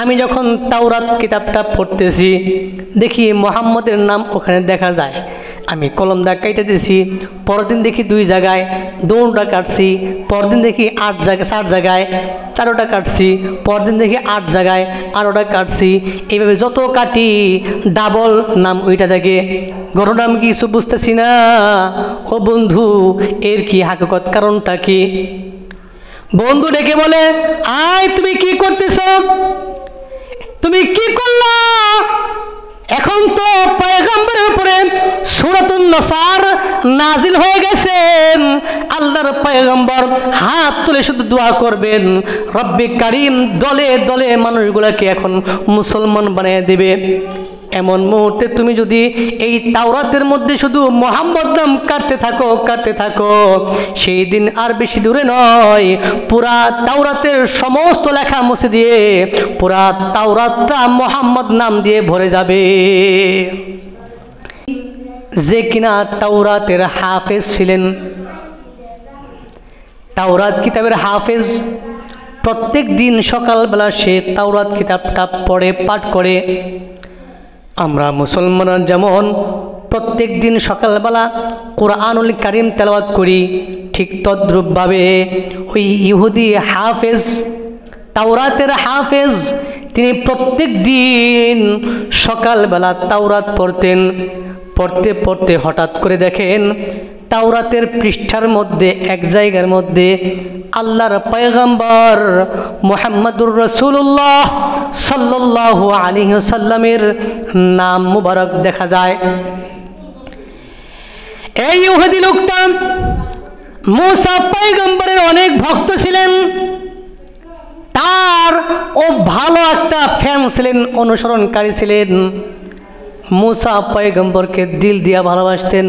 আমি যখন তাওরাত কিতাবটা পড়তেছি দেখি মুহাম্মদের নাম ওখানে দেখা যায়, আমি কলমটা কেটে দিয়েছি। পরদিন দেখি 2 জায়গায়, 2টা কাটছি। পরদিন দেখি 8 জায়গায়, 4 জায়গায় 4টা কাটছি। পরদিন দেখি 8 জায়গায় 8টা কাটছি। এইভাবে যত কাটি ডাবল নাম ওইটা থাকে। ঘটনা আমি কিছু বুঝতেছি না। ও বন্ধু, এর কি হাকিকত, কারণটা কি? বন্ধু ডেকে বলে, আয় তুমি কি করতেছ, তুমি কি করলা? এখন তো পয়গম্বরের উপরে সূরাতুন নাসার নাজিল হয়ে গেছে। আল্লাহর পয়গম্বর হাত তুলে শুধু দোয়া করবেন, রব্বে কারীম দলে দলে মানুষগুলোকে এখন মুসলমান বানিয়ে দিবে। এমন মুহূর্তে তুমি যদি এই তাওরাতের মধ্যে শুধু মুহাম্মদ নাম কাটতে থাকো, সেই দিন আর বেশি দূরে নয়, পুরা তাওরাতের সমস্ত লেখা মুছে দিয়ে পুরা তাওরাতটা মুহাম্মদ নাম দিয়ে ভরে যাবে। যে কিনা তাওরাতের হাফেজ ছিলেন, তাওরাত কিতাবের হাফেজ, প্রত্যেক দিন সকালবেলা সে তাওরাত কিতাবটা পড়ে পাঠ করে। আমরা মুসলমানরা যেমন প্রত্যেক দিন সকালবেলা কোরআনুল কারীম তেলাওয়াত করি, ঠিক তদ্রূপভাবে ওই ইহুদি হাফেজ, তাওরাতের হাফেজ, তিনি প্রত্যেক দিন সকালবেলা তাওরাত পড়তেন। পড়তে পড়তে হঠাৎ করে দেখেন তাওরাতের পৃষ্ঠার মধ্যে এক জায়গার মধ্যে আল্লাহর পয়গম্বর মুহাম্মদুর রাসূলুল্লাহ সাল্লাল্লাহু আলাইহি ওয়াসাল্লামের নাম মুবারক দেখা যায়। এই ইহুদি লোকটা মুসা পয়গম্বরের অনেক ভক্ত ছিলেন, তার ও ভালো একটা ফ্যান ছিলেন, অনুসরণকারী ছিলেন। মুসা পয়গম্বরকে দিল দিয়া ভালোবাসতেন।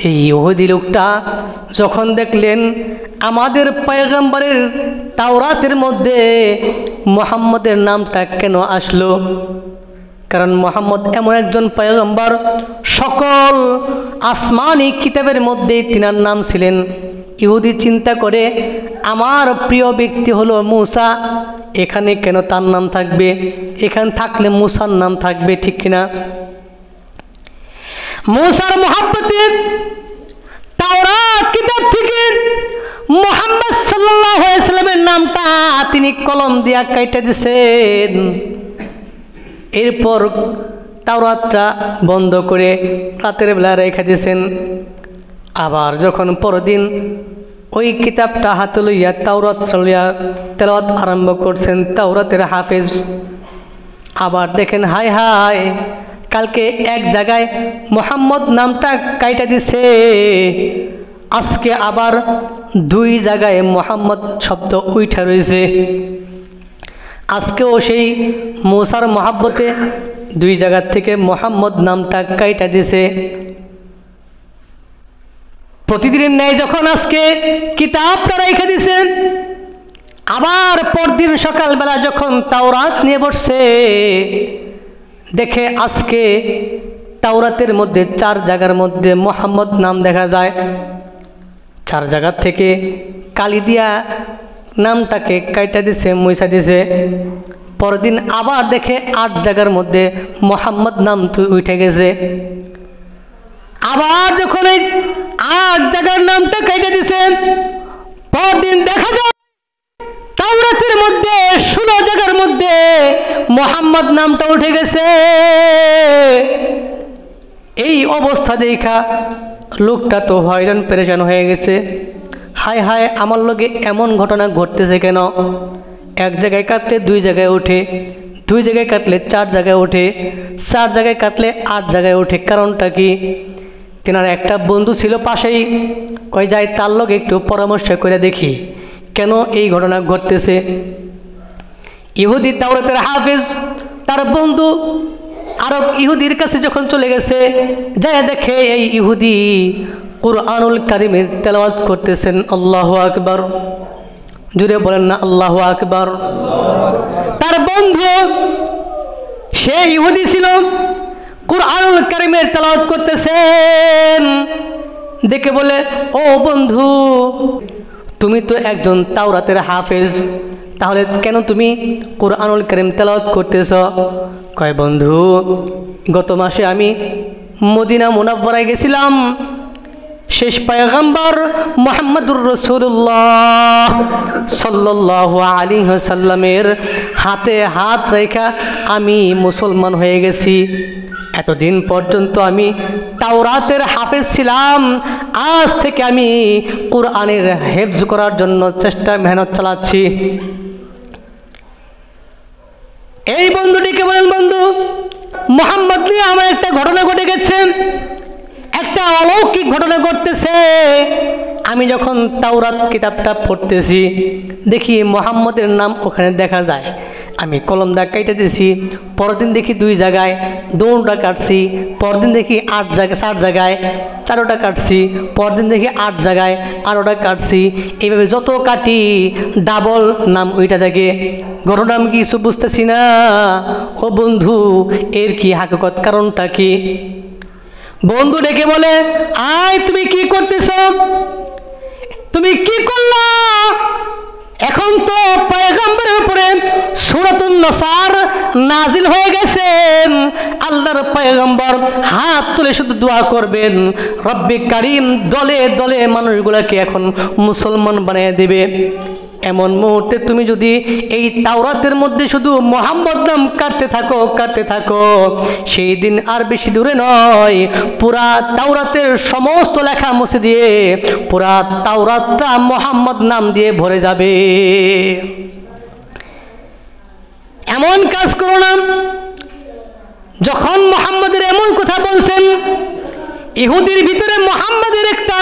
এই ইহুদি লোকটা যখন দেখলেন আমাদের পয়গম্বরের তাওরাতের মধ্যে মুহাম্মদের নামটা কেন আসলো, কারণ মুহাম্মদ এমন একজন পয়গম্বর, সকল আসমানি কিতাবের মধ্যে তিনার নাম ছিলেন। ইহুদি চিন্তা করে আমার প্রিয় ব্যক্তি হলো মুসা, এখানে কেন তার নাম থাকবে, এখানে থাকলে মুসার নাম থাকবে, ঠিক কিনা? মুসার মহব্বতে তাওরাত কিতাব থেকে মুহাম্মদ সাল্লাল্লাহু আলাইহি ওয়াসাল্লামের নামটা তিনি কলম দিয়া কাইটা দিয়েছেন। এরপর তাওরাতটা বন্ধ করে রাতের বেলা রেখে দিয়েছেন। আবার যখন পরদিন ওই কিতাবটা হাতে লইয়া তাওরাতটা লইয়া তেলাওয়াত আরম্ভ করছেন তাওরাতের হাফেজ, আবার দেখেন হায় হায়, কালকে এক জায়গায় মুহাম্মদ নামটা কাইটা দিছে, আজকে আবার 2 জায়গায় মুহাম্মদ শব্দ উঠা রয়েছে। আজকেও সেই মুসার মহব্বতে 2 জায়গা থেকে মুহাম্মদ নামটা কাইটা দিছে। প্রতিদিনের ন্যায় যখন আজকে কিতাবটা রেখে দিছে, আবার পরদিন সকালবেলা যখন তাওরাত নিয়ে বসছে, দেখে আজকে তাওরাতের মধ্যে 4 জায়গার মধ্যে মুহাম্মদ নাম দেখা যায়। 4 জায়গা থেকে কালি দিয়া নামটাকে কাইটা দিছে, মুইসা দিছে। পরদিন আবার দেখে 8 জায়গার মধ্যে মুহাম্মদ নাম উঠে গেছে। আবার যখন এই 8 জায়গার নামটা কাইটা দিছে, পরদিন দেখা যায় তাওরাতের মধ্যে 16 জায়গার মধ্যে মুহাম্মদ নামটা উঠে গেছে। এই অবস্থা দেখা লোকটা তো হয়রান পেরেশান হয়ে গেছে। হায় হায়, আমার লগে এমন ঘটনা ঘটতেছে কেন? 1 জায়গায় কাটলে 2 জায়গায় ওঠে, 2 জায়গায় কাটলে 4 জায়গায় ওঠে, 4 জায়গায় কাটলে 8 জায়গায় ওঠে, কারণটা কি? তেনার একটা বন্ধু ছিল পাশেই, কই যাই তার লগে একটু পরামর্শ করে দেখি কেন এই ঘটনা ঘটতেছে। ইহুদি তাওরাতের হাফেজ তার বন্ধু আরব ইহুদির কাছে যখন চলে গেছে, যায় দেখে এই ইহুদি কুরআনুল কারীমের তেলাওয়াত করতেছেন। আল্লাহু আকবার, জুড়ে বলেন না আল্লাহু আকবার। তার বন্ধু সে ইহুদি ছিল, কুরআনুল কারীমের তেলাওয়াত করতেছেন। দেখে বলে, ও বন্ধু, তুমি তো একজন তাওরাতের হাফেজ, তাহলে কেন তুমি কুরআনুল কারীম তেলাওয়াত করতেছ? কয় বন্ধু, গত মাসে আমি মদিনা মুনাওয়ারায় গেছিলাম, শেষ পয়গম্বর মুহাম্মদুর রাসূলুল্লাহ সাল্লাল্লাহু আলাইহি ওয়াসাল্লামের হাতে হাত রেখা আমি মুসলমান হয়ে গেছি। এতদিন পর্যন্ত আমি তাওরাতের হাফেজ ছিলাম, আজ থেকে আমি কুরআনের হেফজ করার জন্য চেষ্টা মেহনত চালাচ্ছি। এই বন্ধুটিকে বলেন, বন্ধু মুহাম্মদ নিয়ে আমার একটা ঘটনা ঘটে গেছে, একটা অলৌকিক ঘটনা ঘটতেছে। আমি যখন তাওরাত কিতাবটা পড়তেছি, দেখি মুহাম্মদের নাম ওখানে দেখা যায়। আমি কলম দা কাইটা দিয়েছি, পরদিন দেখি 2 জায়গায় 2টা কাটছি, পরদিন দেখি 8 জায়গায় 4টা কাটছি, পরদিন দেখি 8 জায়গায় 8টা কাটছি। এইভাবে যত কাটি ডাবল নাম ওইটা থাকে। ঘটনা আমি কিছু বুঝতেছি না। ও বন্ধু, এর কি হাকিকত, কারণটা কি? বন্ধু ডেকে বলে, আয় তুমি কি করতেছ? তুমি কি করলা? এখন তো পয়গম্বরের উপরে সূরাতুন নাসার নাজিল হয়ে গেছে। আল্লাহর পয়গম্বর হাত তুলে শুধু দোয়া করবেন, রব্বে কারীম দলে দলে মানুষগুলোকে এখন মুসলমান বানিয়ে দেবে। এমন মুহূর্তে তুমি যদি এই তাওরাতের মধ্যে শুধু মুহাম্মদ নাম কাটতে থাকো, সেই দিন আর বেশি দূরে নয়, পুরা তাওরাতের সমস্ত লেখা মুছে দিয়ে পুরা তাওরাতটা মুহাম্মদ নাম দিয়ে ভরে যাবে। এমন কাজ করো না। যখন মুহাম্মদের এমন কথা বলছেন, ইহুদির ভিতরে মুহাম্মদের একটা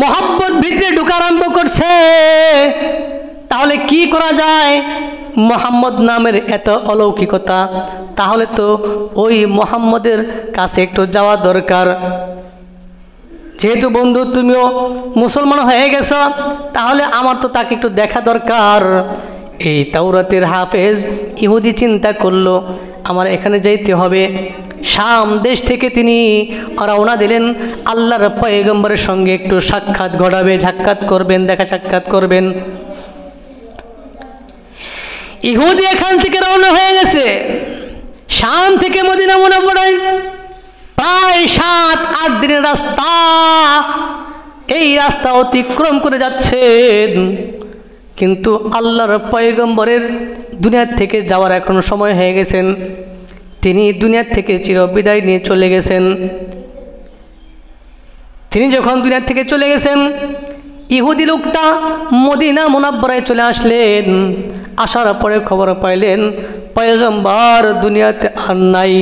মহব্বত ভিতরে ঢোকা আরম্ভ করছে। তাহলে কি করা যায়? মুহাম্মদ নামের এত অলৌকিকতা, তাহলে তো ওই মুহাম্মদের কাছে একটু যাওয়া দরকার। যেহেতু বন্ধু তুমিও মুসলমান হয়ে গেছো, তাহলে আমার তো তাকে একটু দেখা দরকার। এই তাওরাতের হাফেজ ইহুদি চিন্তা করলো, আমার এখানে যাইতে হবে। শাম দেশ থেকে তিনি রওনা দিলেন, আল্লাহর পয়গম্বরের সঙ্গে একটু সাক্ষাৎ করবেন। ইহুদি এখান থেকে রওনা হয়ে গেছে শাম থেকে মদিনা মুনাওয়ারায়, প্রায় 7-8 দিনের রাস্তা। এই রাস্তা অতিক্রম করে যাচ্ছেন, কিন্তু আল্লাহর পয়গম্বরের দুনিয়া থেকে যাওয়ার এখন সময় হয়ে গেছেন। তিনি দুনিয়া থেকে চিরবিদায় নিয়ে চলে গেছেন। তিনি যখন দুনিয়া থেকে চলে গেছেন, ইহুদি লোকটা মদিনা মুনাওয়ারায় চলে আসলেন। আসার পরে খবর পাইলেন পয়গম্বর দুনিয়াতে আর নাই,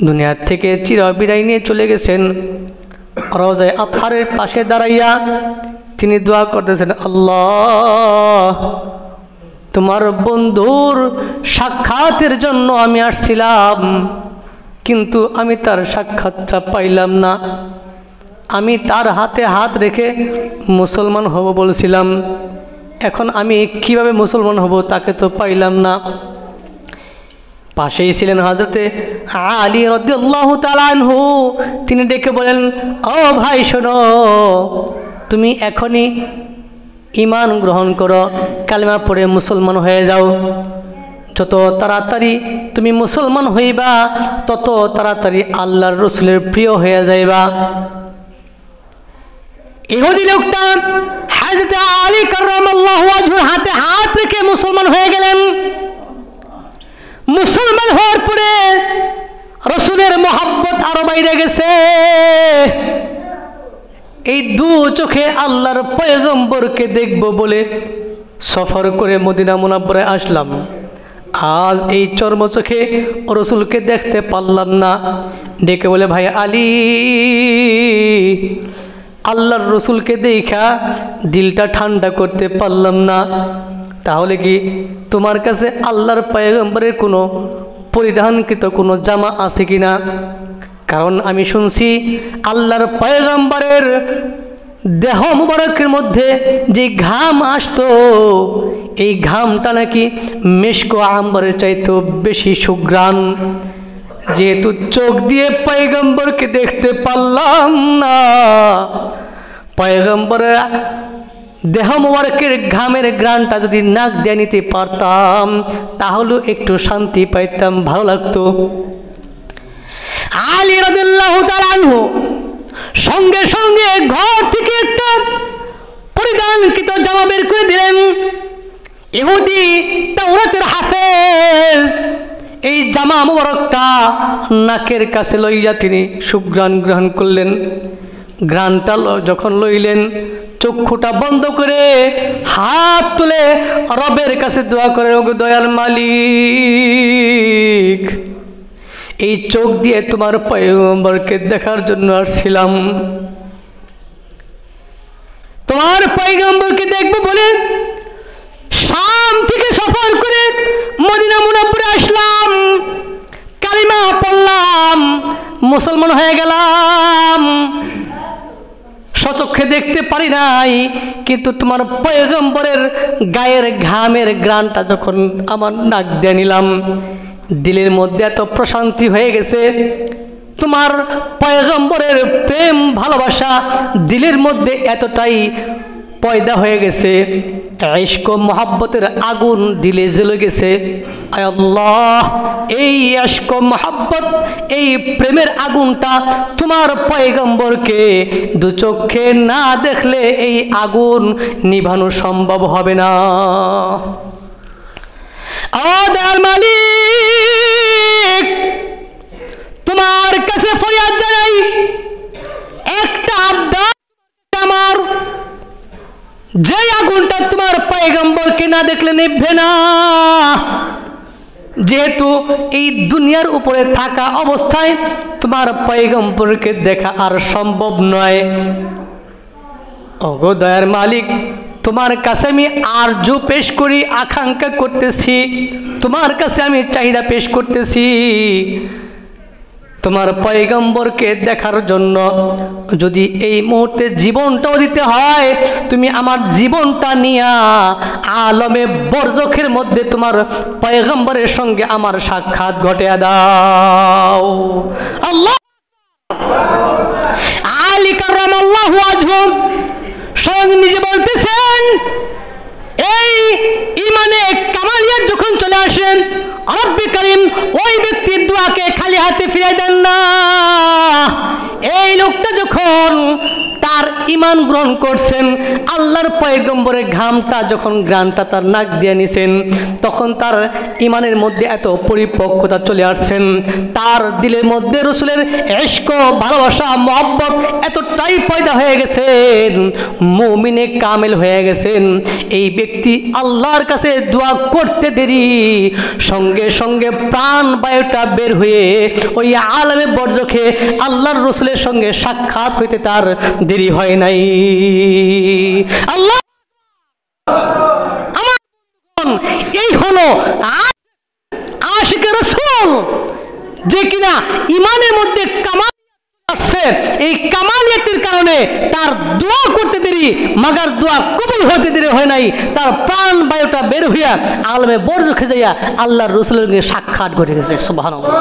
দুনিয়া থেকে চিরবিদায় নিয়ে চলে গেছেন। রওজায়ে আতহারের পাশে দাঁড়াইয়া তিনি দোয়া করতেছেন, আল্লাহ, তোমার বন্ধুর সাক্ষাতের জন্য আমি আসছিলাম, কিন্তু আমি তার সাক্ষাৎটা পাইলাম না। আমি তার হাতে হাত রেখে মুসলমান হব বলছিলাম, এখন আমি কিভাবে মুসলমান হব, তাকে তো পাইলাম না। পাশেই ছিলেন হযরতে আলী রাদিয়াল্লাহু তাআলা আনহু। তিনি ডেকে বলেন, ও ভাই শোনো, তুমি এখনই ঈমান গ্রহণ করো, কালেমা পড়ে মুসলমান হয়ে যাও। যত তাড়াতাড়ি তুমি মুসলমান হইবা, তত তাড়াতাড়ি আল্লাহর রাসূলের প্রিয় হয়ে যাইবা। ইহুদি লোকটা হযরতে আলী কাররামাল্লাহু ওয়াজহুর হাতে হাত রেখে মুসলমান হয়ে গেলেন। মুসলমান হওয়ার পরে রাসূলের মহব্বত আরো বাইরে গেছে। এই 2 চোখে আল্লাহর পয়গম্বরকে দেখব বলে সফর করে মদিনা মুনাওয়ারায় আসলাম। আজ এই চর্ম চোখে রাসূলকে দেখতে পারলাম না। ডেকে বলে, ভাই আলী, আল্লাহর রাসূলকে দেখা দিলটা ঠান্ডা করতে পারলাম না। তাহলে কি তোমার কাছে আল্লাহর পয়গম্বরের কোনো পরিধানকৃত কোনো জামা আছে কিনা? কারণ আমি শুনছি আল্লাহর পয়গম্বরের দেহ মুবারকের মধ্যে যে ঘাম আসতো, এই ঘামটা নাকি মিশক ও আম্বরের চাইতেও বেশি সুঘ্রাণ। যেহেতু চোখ দিয়ে পয়গম্বরকে দেখতে পারলাম না, পয়গম্বরের দেহ মোবারকের ঘামের গ্রানটা যদি নাক দিয়ে নিতে পারতাম তাহলে একটু শান্তি পাইতাম, ভালো লাগতো। আলী রাদিয়াল্লাহু তাআলা আনহু সঙ্গে সঙ্গে ঘর থেকে একটা পরিধানকৃত জামা বের করে দিলেন। ইহুদি তাওরাতের হাফেজ এই জামা মোবারকটা নাকের কাছে লইয়া তিনি সুঘ্রাণ গ্রহণ করলেন। ঘ্রাণটা যখন লইলেন, চক্ষুটা বন্ধ করে হাত তুলে রবের কাছে দোয়া করে, ওগো দয়াল মালিক, এই চোখ দিয়ে তোমার পয়গম্বরকে দেখার জন্য আসছিলাম, তোমার পয়গম্বরকে দেখবো বলে শাম থেকে সফর করে মদিনা মুনাওয়ারা আসলাম, কালিমা পড়লাম, মুসলমান হয়ে গেলাম, সচক্ষে দেখতে পারি নাই, কিন্তু তোমার পয়গম্বরের গায়ের ঘামের ঘ্রাণটা যখন আমার নাক দিয়ে নিলাম, দিলের মধ্যে এত প্রশান্তি হয়ে গেছে। তোমার পয়গম্বরের প্রেম ভালোবাসা দিলের মধ্যে এতটাই পয়দা হয়ে গেছে, ইশক ও মহব্বতের আগুন দিলে জ্বলে গেছে। আয় আল্লাহ, এই ইশক ও মহব্বত, এই প্রেমের আগুনটা তোমার পয়গম্বরকে দু চোখে না দেখলে এই আগুন নিভানো সম্ভব হবে না। দয়াল মালিক, তোমার কাছে ফরিয়াদ জানাই, একটা আবদার আমার, যে আগুনটা তোমার পয়গম্বরকে না দেখলে নিভবে না, যেহেতু এই দুনিয়ার উপরে থাকা অবস্থায় তোমার পয়গম্বরকে দেখা আর সম্ভব নয়। ওগো দয়ার মালিক, তোমার কাছে আমি আরজু পেশ করি, আকাঙ্ক্ষা করতেছি, তোমার কাছে আমি চাহিদা পেশ করতেছি, তোমার পয়গম্বরকে দেখার জন্য যদি এই মুহূর্তে জীবনটাও দিতে হয়, তুমি আমার জীবনটা নিয়া আলমে বরজখের মধ্যে তোমার পয়গম্বরের সঙ্গে আমার সাক্ষাৎ ঘটিয়ে দাও। আল্লাহ, আলী কাররামাল্লাহু ওয়াজহু স্বয়ং নিজে বলতেছেন, এই ইমানে কামালিয়াত যখন চলে আসেন, রব্বে করিম ওই ব্যক্তির দোয়াকে খালি হাতে ফিরে দেন না। এই লোকটা যখন তার ঈমান গ্রহণ করছেন, আল্লাহর পয়গম্বরের ঘামটা যখন ঘ্রাণটা তার নাক দিয়ে নিছেন, তখন তার ঈমানের মধ্যে এত পরিপক্কতা চলে আসছেন, তার দিলের মধ্যে রাসূলের ইশক, ভালোবাসা, মহব্বত এতটাই পয়দা হয়ে গেছেন, মুমিনে কামেল হয়ে গেছেন। এই ব্যক্তি আল্লাহর কাছে দোয়া করতে দেরি, সঙ্গে সঙ্গে প্রাণ বায়ুটা বের হয়ে ওই আলমে বরজখে আল্লাহর রাসূলের সঙ্গে সাক্ষাৎ হইতে তার দেরি হয় নাই। আল্লাহ, এই হলো আশিকে রাসূল, যে কিনা ইমানের মধ্যে কামাল আসছে, এই কামালিয়াতের কারণে তার দোয়া করতে দেরি, মাগার দোয়া কবুল হতে দেরি হয় নাই, তার প্রাণ বায়ুটা বের হইয়া আলমে বরজখে যাইয়া আল্লাহর রাসূলের সঙ্গে সাক্ষাৎ ঘটে গেছে। সুবহানাল্লাহ।